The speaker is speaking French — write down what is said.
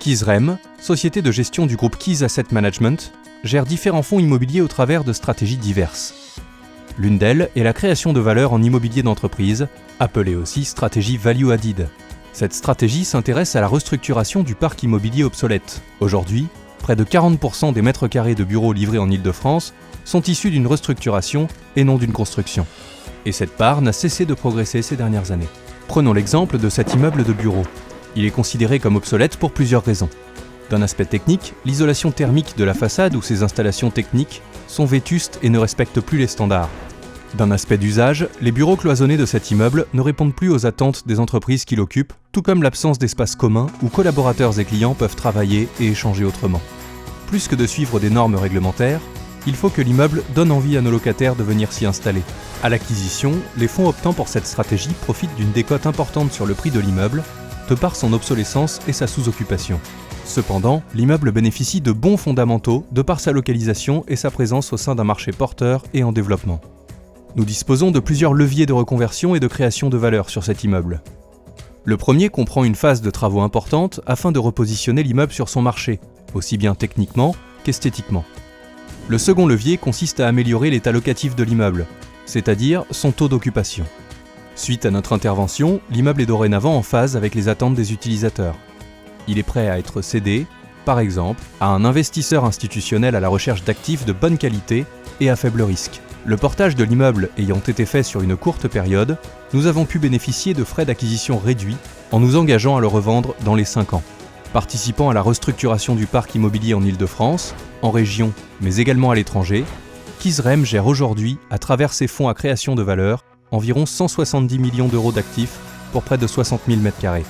Keys-REM, société de gestion du groupe Keys Asset Management, gère différents fonds immobiliers au travers de stratégies diverses. L'une d'elles est la création de valeur en immobilier d'entreprise, appelée aussi stratégie Value Added. Cette stratégie s'intéresse à la restructuration du parc immobilier obsolète. Aujourd'hui, près de 40% des mètres carrés de bureaux livrés en Île-de-France sont issus d'une restructuration et non d'une construction. Et cette part n'a cessé de progresser ces dernières années. Prenons l'exemple de cet immeuble de bureau. Il est considéré comme obsolète pour plusieurs raisons. D'un aspect technique, l'isolation thermique de la façade ou ses installations techniques sont vétustes et ne respectent plus les standards. D'un aspect d'usage, les bureaux cloisonnés de cet immeuble ne répondent plus aux attentes des entreprises qui l'occupent, tout comme l'absence d'espaces communs où collaborateurs et clients peuvent travailler et échanger autrement. Plus que de suivre des normes réglementaires, il faut que l'immeuble donne envie à nos locataires de venir s'y installer. À l'acquisition, les fonds optant pour cette stratégie profitent d'une décote importante sur le prix de l'immeuble, de par son obsolescence et sa sous-occupation. Cependant, l'immeuble bénéficie de bons fondamentaux de par sa localisation et sa présence au sein d'un marché porteur et en développement. Nous disposons de plusieurs leviers de reconversion et de création de valeur sur cet immeuble. Le premier comprend une phase de travaux importante afin de repositionner l'immeuble sur son marché, aussi bien techniquement qu'esthétiquement. Le second levier consiste à améliorer l'état locatif de l'immeuble, c'est-à-dire son taux d'occupation. Suite à notre intervention, l'immeuble est dorénavant en phase avec les attentes des utilisateurs. Il est prêt à être cédé, par exemple, à un investisseur institutionnel à la recherche d'actifs de bonne qualité et à faible risque. Le portage de l'immeuble ayant été fait sur une courte période, nous avons pu bénéficier de frais d'acquisition réduits en nous engageant à le revendre dans les 5 ans. Participant à la restructuration du parc immobilier en Île-de-France, en région, mais également à l'étranger, Keys-REM gère aujourd'hui, à travers ses fonds à création de valeur, environ 170 millions d'euros d'actifs pour près de 60 000 m².